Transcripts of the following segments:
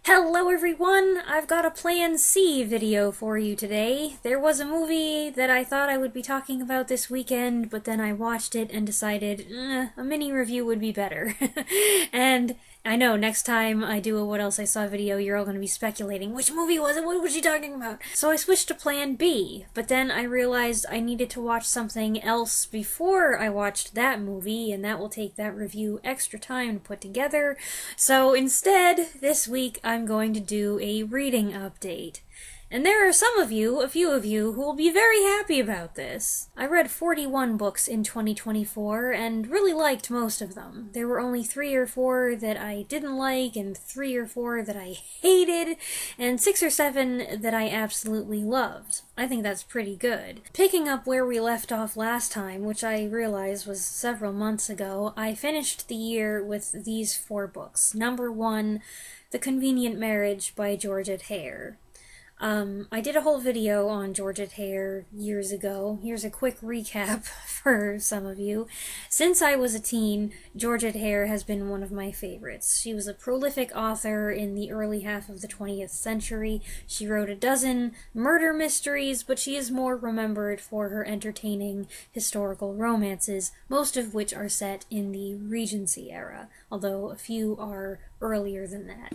Hello everyone! I've got a Plan C video for you today. There was a movie that I thought I would be talking about this weekend, but then I watched it and decided a mini review would be better. And I know next time I do a What Else I Saw video, you're all going to be speculating, which movie was it? What was she talking about? So I switched to Plan B, but then I realized I needed to watch something else before I watched that movie, and that will take that review extra time to put together. So instead, this week I'm going to do a reading update. And there are a few of you, who will be very happy about this. I read 41 books in 2024 and really liked most of them. There were only 3 or 4 that I didn't like, and 3 or 4 that I hated, and 6 or 7 that I absolutely loved. I think that's pretty good. Picking up where we left off last time, which I realized was several months ago, I finished the year with these 4 books. Number 1, The Convenient Marriage by Georgette. I did a whole video on Georgette years ago. Here's a quick recap for some of you. Since I was a teen, Georgette has been one of my favorites. She was a prolific author in the early half of the 20th century. She wrote a dozen murder mysteries, but she is more remembered for her entertaining historical romances, most of which are set in the Regency era, although a few are earlier than that.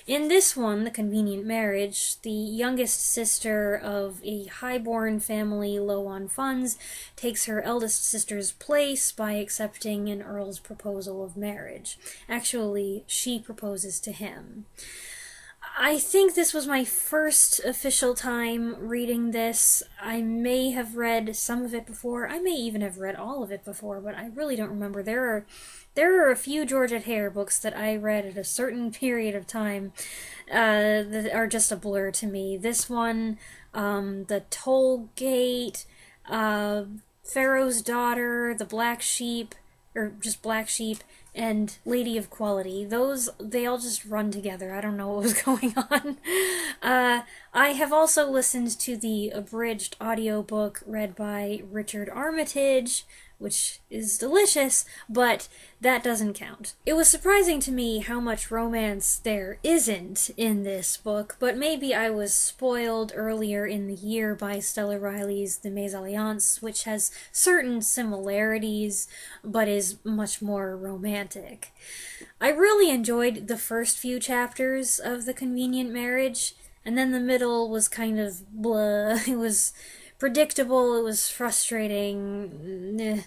In this one, The Convenient Marriage, the youngest sister of a highborn family low on funds takes her eldest sister's place by accepting an earl's proposal of marriage. Actually, she proposes to him. I think this was my first official time reading this. I may have read some of it before. I may even have read all of it before, but I really don't remember. There are a few Georgette books that I read at a certain period of time that are just a blur to me. This one, The Toll Gate, Pharaoh's Daughter, The Black Sheep, or just Black Sheep, and Lady of Quality. They all just run together. I don't know what was going on. I have also listened to the abridged audiobook read by Richard Armitage, which is delicious, but that doesn't count. It was surprising to me how much romance there isn't in this book, but maybe I was spoiled earlier in the year by Stella Riley's The Mésalliance, which has certain similarities, but is much more romantic. I really enjoyed the first few chapters of The Convenient Marriage, and then the middle was kind of blah. It was predictable, it was frustrating,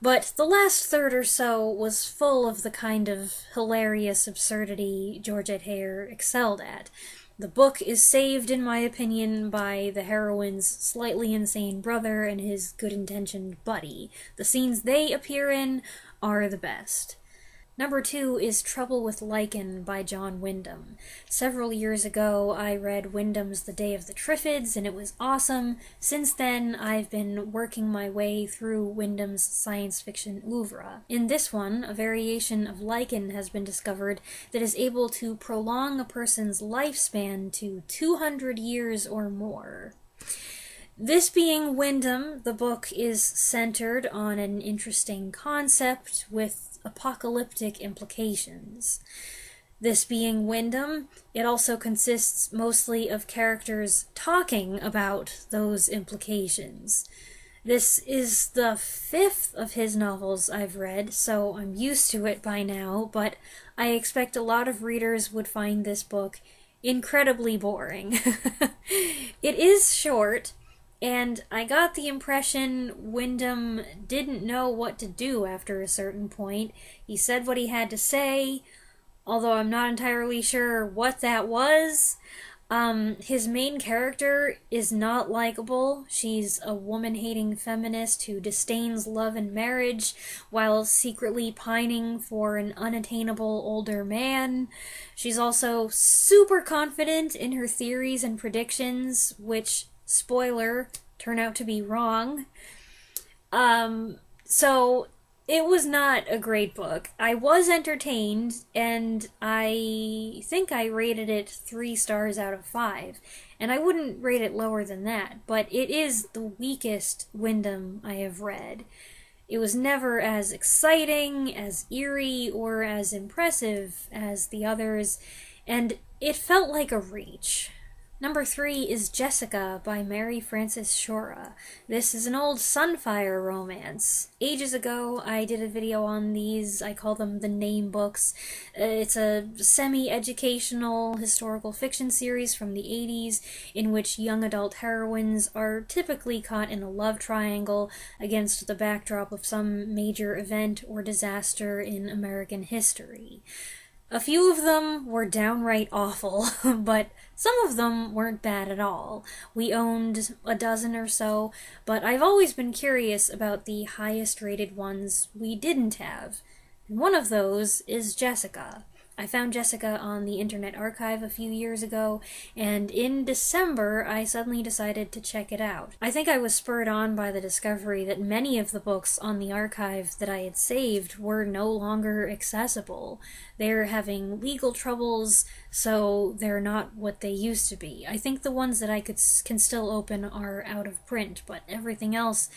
but the last third or so was full of the kind of hilarious absurdity Georgette excelled at. The book is saved, in my opinion, by the heroine's slightly insane brother and his good-intentioned buddy. The scenes they appear in are the best. Number 2 is Trouble with Lichen by John Wyndham. Several years ago, I read Wyndham's The Day of the Triffids, and it was awesome. Since then, I've been working my way through Wyndham's science fiction oeuvre. In this one, a variation of lichen has been discovered that is able to prolong a person's lifespan to 200 years or more. This being Wyndham, the book is centered on an interesting concept with apocalyptic implications. This being Wyndham, it also consists mostly of characters talking about those implications. This is the 5th of his novels I've read, so I'm used to it by now, but I expect a lot of readers would find this book incredibly boring. It is short, and I got the impression Wyndham didn't know what to do after a certain point. He said what he had to say, although I'm not entirely sure what that was. His main character is not likable. She's a woman-hating feminist who disdains love and marriage while secretly pining for an unattainable older man. She's also super confident in her theories and predictions, which, spoiler, turn out to be wrong. So it was not a great book. I was entertained, and I think I rated it 3 stars out of 5. And I wouldn't rate it lower than that, but it is the weakest Wyndham I have read. It was never as exciting, as eerie, or as impressive as the others, and It felt like a reach. Number 3 is Jessica by Mary Frances Shura. This is an old Sunfire romance. Ages ago, I did a video on these. I call them the name books. It's a semi-educational historical fiction series from the 80s in which young adult heroines are typically caught in a love triangle against the backdrop of some major event or disaster in American history. A few of them were downright awful, but some of them weren't bad at all. We owned a dozen or so, but I've always been curious about the highest rated ones we didn't have. And one of those is Jessica. I found Jessica on the Internet Archive a few years ago, and in December I suddenly decided to check it out. I think I was spurred on by the discovery that many of the books on the archive that I had saved were no longer accessible. They're having legal troubles, so they're not what they used to be. I think the ones that I can still open are out of print, but everything else...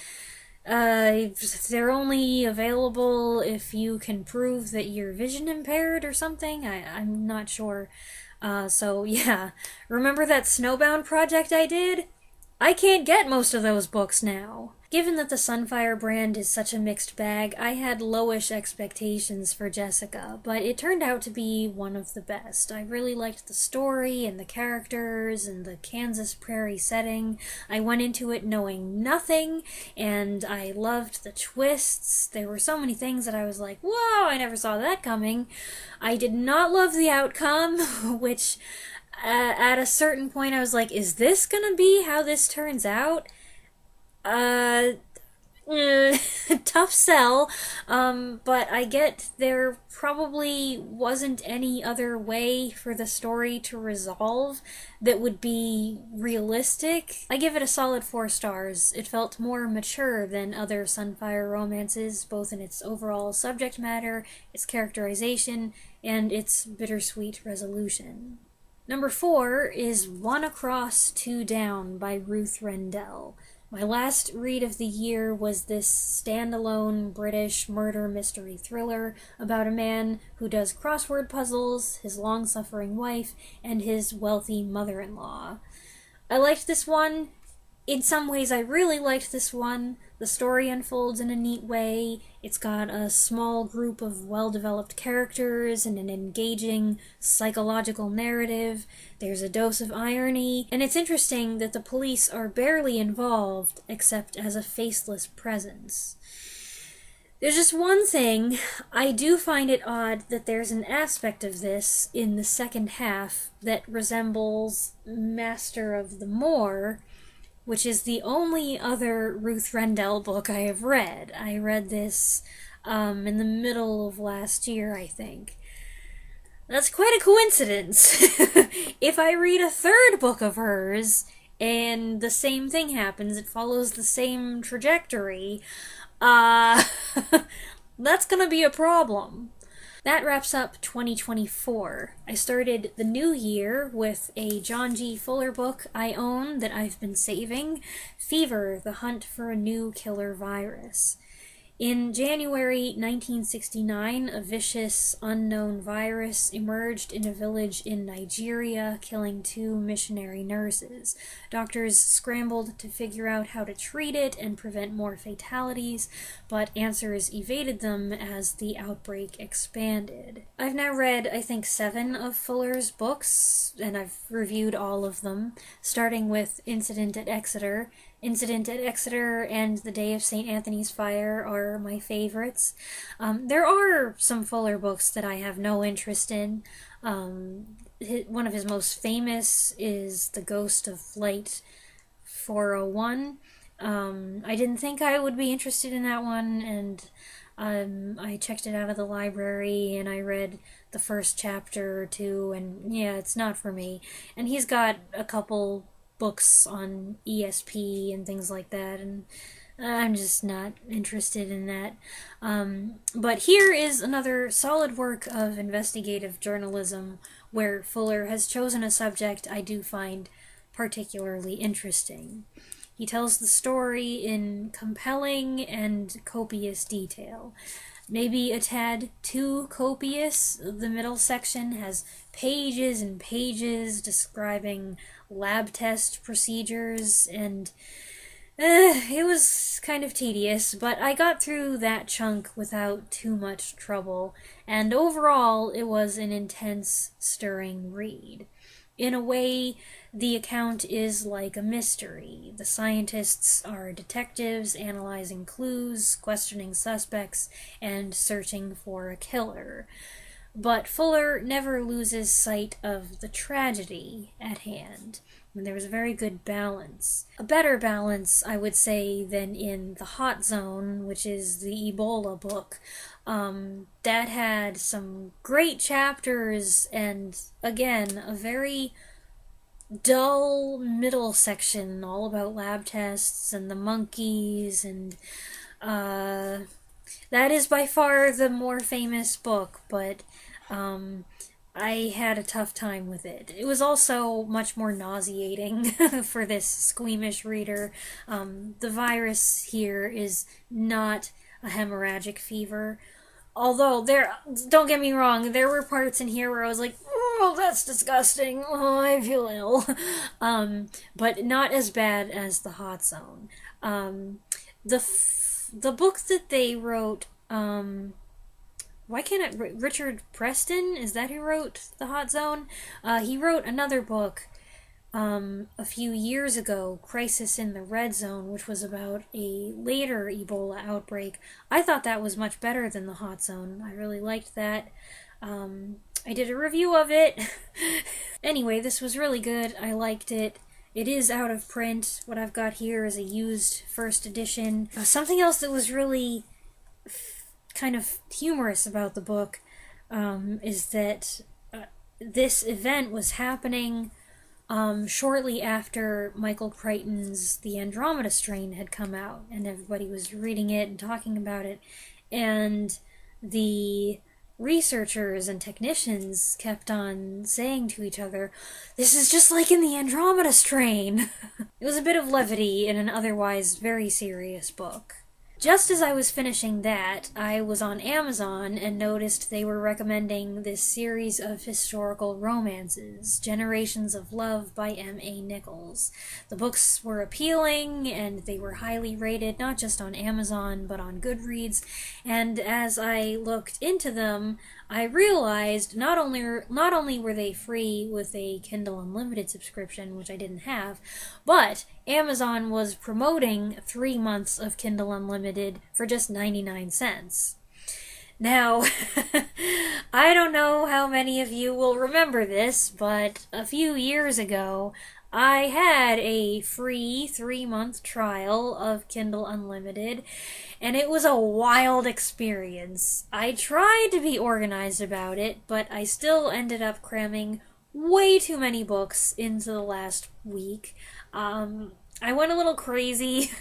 they're only available if you can prove that you're vision impaired or something. I'm not sure. So yeah. Remember that Snowbound project I did? I can't get most of those books now. Given that the Sunfire brand is such a mixed bag, I had lowish expectations for Jessica, but it turned out to be one of the best. I really liked the story and the characters and the Kansas prairie setting. I went into it knowing nothing, and I loved the twists. There were so many things that I was like, whoa, I never saw that coming. I did not love the outcome, which at a certain point I was like, is this gonna be how this turns out? Tough sell, but I get there probably wasn't any other way for the story to resolve that would be realistic. I give it a solid 4 stars. It felt more mature than other Sunfire romances, both in its overall subject matter, its characterization, and its bittersweet resolution. Number 4 is One Across, Two Down by Ruth Rendell. My last read of the year was this standalone British murder mystery thriller about a man who does crossword puzzles, his long-suffering wife, and his wealthy mother-in-law. I liked this one. In some ways, I really liked this one. The story unfolds in a neat way. It's got a small group of well-developed characters and an engaging psychological narrative. There's a dose of irony, and it's interesting that the police are barely involved except as a faceless presence. There's just one thing. I do find it odd that there's an aspect of this in the second half that resembles Master of the Moor, which is the only other Ruth Rendell book I have read. I read this in the middle of last year, I think. That's quite a coincidence. If I read a third book of hers, and the same thing happens, it follows the same trajectory, that's gonna be a problem. That wraps up 2024. I started the new year with a John G. Fuller book I own that I've been saving, Fever, The Hunt for a New Killer Virus. In January 1969, a vicious, unknown virus emerged in a village in Nigeria, killing 2 missionary nurses. Doctors scrambled to figure out how to treat it and prevent more fatalities, but answers evaded them as the outbreak expanded. I've now read, I think, 7 of Fuller's books, and I've reviewed all of them, starting with Incident at Exeter. Incident at Exeter and The Day of St. Anthony's Fire are my favorites. There are some Fuller books that I have no interest in. One of his most famous is The Ghost of Flight 401. I didn't think I would be interested in that one, and I checked it out of the library, and I read the first chapter or 2, and yeah, it's not for me. And he's got a couple books on ESP and things like that, and I'm just not interested in that. But here is another solid work of investigative journalism where Fuller has chosen a subject I do find particularly interesting. He tells the story in compelling and copious detail. maybe a tad too copious. The middle section has pages and pages describing lab test procedures, and it was kind of tedious, but I got through that chunk without too much trouble, and overall it was an intense, stirring read. In a way, the account is like a mystery. The scientists are detectives analyzing clues, questioning suspects, and searching for a killer. But Fuller never loses sight of the tragedy at hand. And there was a very good balance. A better balance, I would say, than in The Hot Zone, which is the Ebola book. That had some great chapters and, again, a very dull middle section all about lab tests and the monkeys, and that is by far the more famous book, but I had a tough time with it. It was also much more nauseating for this squeamish reader. The virus here is not a hemorrhagic fever. Although, don't get me wrong, there were parts in here where I was like, oh, that's disgusting, oh, I feel ill. But not as bad as The Hot Zone. The book that they wrote, Richard Preston? Is that who wrote The Hot Zone? He wrote another book a few years ago, Crisis in the Red Zone, which was about a later Ebola outbreak. I thought that was much better than The Hot Zone. I really liked that. I did a review of it. Anyway, this was really good. I liked it. It is out of print. What I've got here is a used first edition. Something else that was really kind of humorous about the book is that this event was happening shortly after Michael Crichton's The Andromeda Strain had come out, and everybody was reading it and talking about it, and the researchers and technicians kept on saying to each other, "This is just like in the Andromeda Strain." It was a bit of levity in an otherwise very serious book. Just as I was finishing that, I was on Amazon and noticed they were recommending this series of historical romances, Generations of Love by M.A. Nichols. The books were appealing, and they were highly rated, not just on Amazon, but on Goodreads, and as I looked into them, I realized not only were they free with a Kindle Unlimited subscription, which I didn't have, but Amazon was promoting 3 months of Kindle Unlimited for just 99 cents. Now, I don't know how many of you will remember this, but a few years ago, I had a free 3-month trial of Kindle Unlimited, and it was a wild experience. I tried to be organized about it, but I still ended up cramming way too many books into the last week. I went a little crazy.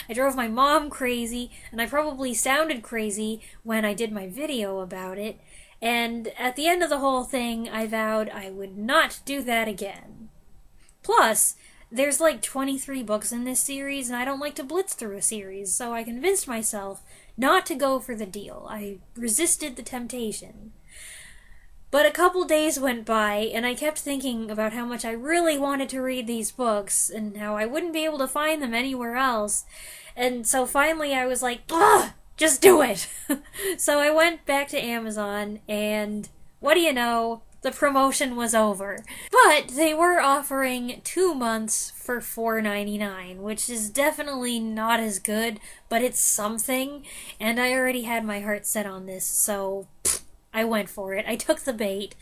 I drove my mom crazy, and I probably sounded crazy when I did my video about it. And at the end of the whole thing, I vowed I would not do that again. Plus, there's like 23 books in this series, and I don't like to blitz through a series, so I convinced myself not to go for the deal. I resisted the temptation. But a couple days went by, and I kept thinking about how much I really wanted to read these books, and how I wouldn't be able to find them anywhere else. And so finally I was like, ugh, just do it! So I went back to Amazon, and what do you know? The promotion was over. But they were offering 2 months for $4.99, which is definitely not as good, but it's something, and I already had my heart set on this, so I went for it. I took the bait,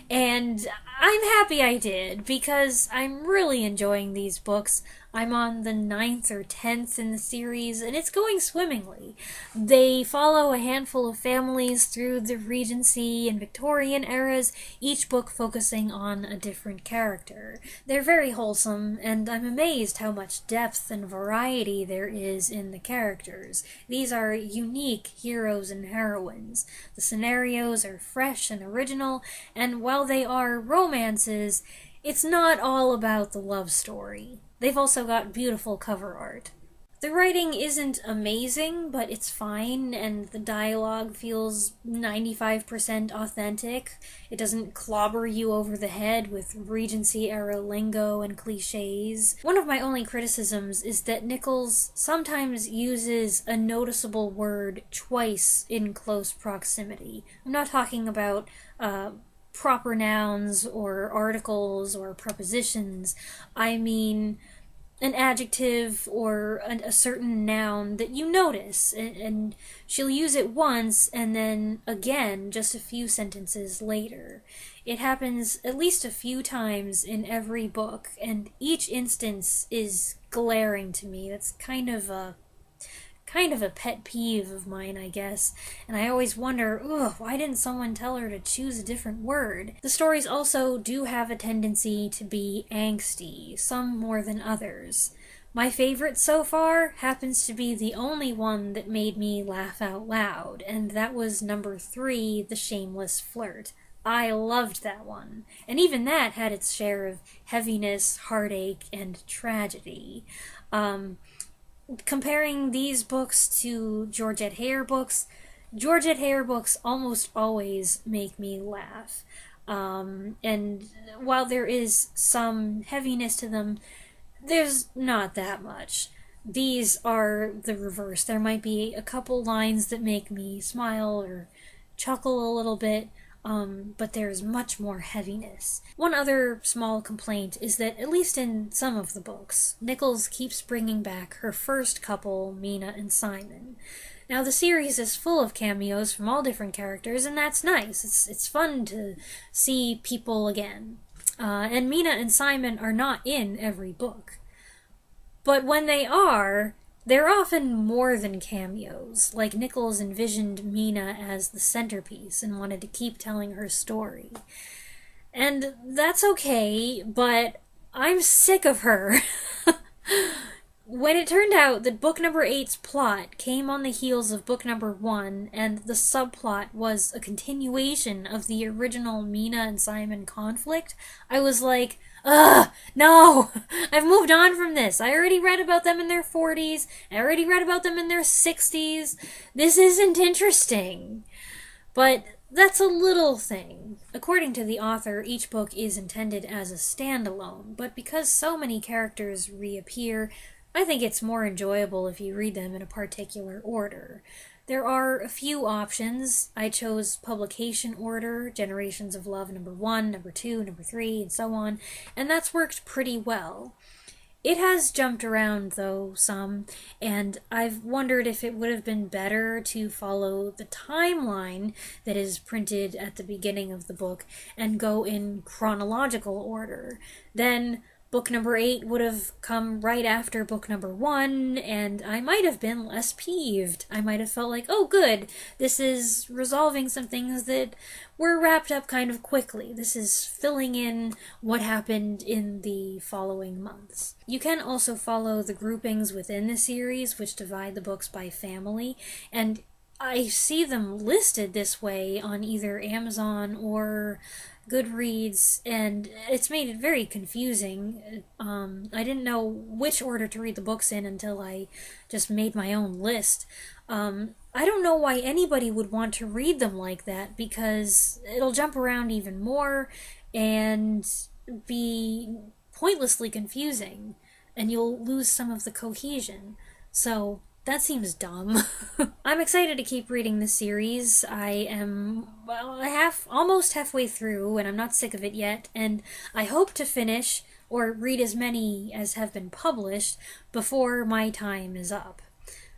and I'm happy I did, because I'm really enjoying these books. I'm on the 9th or 10th in the series, and it's going swimmingly. They follow a handful of families through the Regency and Victorian eras, each book focusing on a different character. They're very wholesome, and I'm amazed how much depth and variety there is in the characters. These are unique heroes and heroines. The scenarios are fresh and original, and while they are romances, it's not all about the love story. They've also got beautiful cover art. The writing isn't amazing, but it's fine, and the dialogue feels 95% authentic. It doesn't clobber you over the head with Regency-era lingo and cliches. One of my only criticisms is that Nichols sometimes uses a noticeable word twice in close proximity. I'm not talking about proper nouns or articles or prepositions. I mean an adjective or a certain noun that you notice, and she'll use it once and then again just a few sentences later. It happens at least a few times in every book, and each instance is glaring to me. That's kind of a pet peeve of mine, I guess, and I always wonder, why didn't someone tell her to choose a different word? The stories also do have a tendency to be angsty, some more than others. My favorite so far happens to be the only one that made me laugh out loud, and that was number 3, The Shameless Flirt. I loved that one, and even that had its share of heaviness, heartache, and tragedy. Comparing these books to Georgette books almost always make me laugh. And while there is some heaviness to them, there's not that much. These are the reverse. There might be a couple lines that make me smile or chuckle a little bit, but there's much more heaviness. One other small complaint is that, at least in some of the books, Nichols keeps bringing back her first couple, Mina and Simon. Now, the series is full of cameos from all different characters, and that's nice. It's fun to see people again. And Mina and Simon are not in every book. But when they are, they're often more than cameos, like Nichols envisioned Mina as the centerpiece and wanted to keep telling her story. And that's okay, but I'm sick of her. When it turned out that book number 8's plot came on the heels of book number 1, and the subplot was a continuation of the original Mina and Simon conflict, I was like, ugh, no! I've moved on from this. I already read about them in their 40s. I already read about them in their 60s. This isn't interesting. But that's a little thing. According to the author, each book is intended as a standalone, but because so many characters reappear, I think it's more enjoyable if you read them in a particular order. There are a few options. I chose publication order, Generations of Love number 1, number 2, number 3, and so on, and that's worked pretty well. It has jumped around, though, some, and I've wondered if it would have been better to follow the timeline that is printed at the beginning of the book and go in chronological order. Then book number 8 would have come right after book number 1, and I might have been less peeved. I might have felt like, oh good, this is resolving some things that were wrapped up kind of quickly. This is filling in what happened in the following months. You can also follow the groupings within the series, which divide the books by family, and I see them listed this way on either Amazon or Goodreads, and it's made it very confusing. I didn't know which order to read the books in until I just made my own list. I don't know why anybody would want to read them like that, because it'll jump around even more and be pointlessly confusing, and you'll lose some of the cohesion. So that seems dumb. I'm excited to keep reading this series. I am, almost halfway through, and I'm not sick of it yet, and I hope to finish, or read as many as have been published, before my time is up.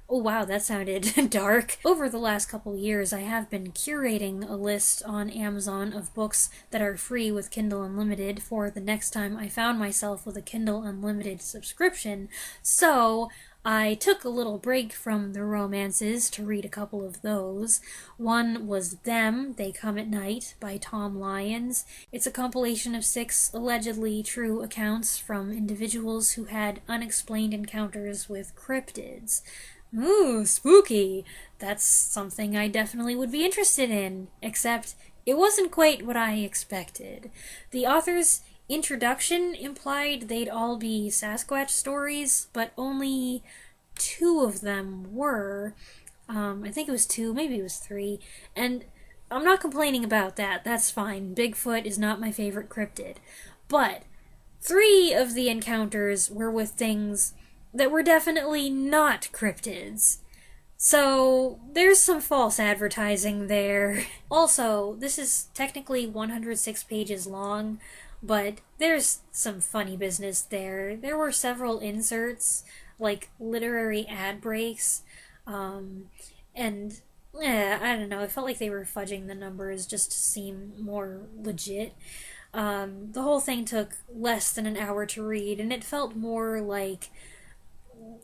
Oh wow, that sounded dark. Over the last couple years, I have been curating a list on Amazon of books that are free with Kindle Unlimited for the next time I found myself with a Kindle Unlimited subscription, so I took a little break from the romances to read a couple of those. One was Them, They Come at Night by Tom Lyons. It's a compilation of 6 allegedly true accounts from individuals who had unexplained encounters with cryptids. Ooh, spooky! That's something I definitely would be interested in, except it wasn't quite what I expected. The author's introduction implied they'd all be Sasquatch stories, but only two of them were. I think it was two, maybe it was three, and I'm not complaining about that, that's fine. Bigfoot is not my favorite cryptid. But three of the encounters were with things that were definitely not cryptids. So, there's some false advertising there. Also, this is technically 106 pages long, but there's some funny business there. There were several inserts, like literary ad breaks, and I don't know, I felt like they were fudging the numbers just to seem more legit. The whole thing took less than an hour to read, and it felt more like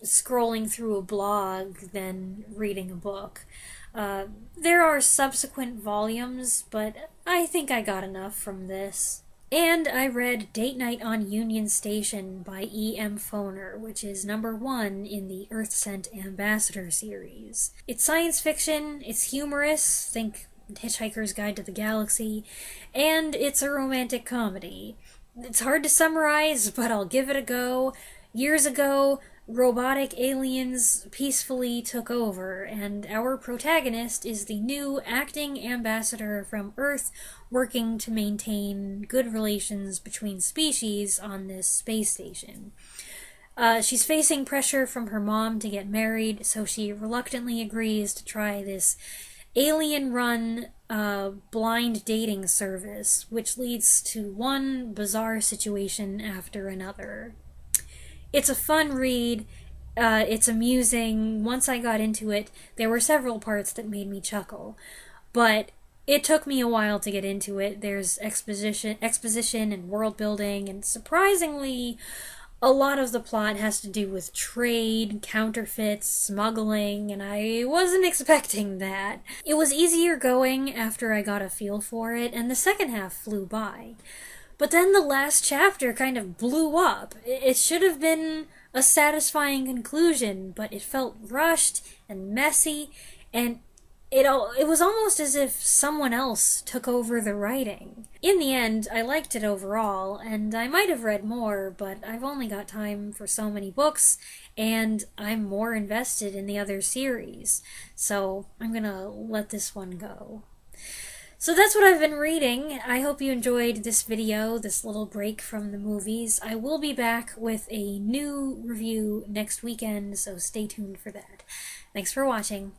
scrolling through a blog than reading a book. There are subsequent volumes, but I think I got enough from this. And I read Date Night on Union Station by E.M. Foner, which is #1 in the EarthCent Ambassador series. It's science fiction, it's humorous, think Hitchhiker's Guide to the Galaxy, and it's a romantic comedy. It's hard to summarize, but I'll give it a go. Years ago, robotic aliens peacefully took over, and our protagonist is the new acting ambassador from Earth working to maintain good relations between species on this space station. She's facing pressure from her mom to get married, so she reluctantly agrees to try this alien-run blind dating service, which leads to one bizarre situation after another. It's a fun read, it's amusing. Once I got into it, there were several parts that made me chuckle, but it took me a while to get into it. There's exposition and world building, and surprisingly, a lot of the plot has to do with trade, counterfeits, smuggling, and I wasn't expecting that. It was easier going after I got a feel for it, and the second half flew by. But then the last chapter kind of blew up. It should have been a satisfying conclusion, but it felt rushed and messy, and it was almost as if someone else took over the writing. In the end, I liked it overall, and I might have read more, but I've only got time for so many books, and I'm more invested in the other series, so I'm gonna let this one go. So that's what I've been reading. I hope you enjoyed this video, this little break from the movies. I will be back with a new review next weekend, so stay tuned for that. Thanks for watching.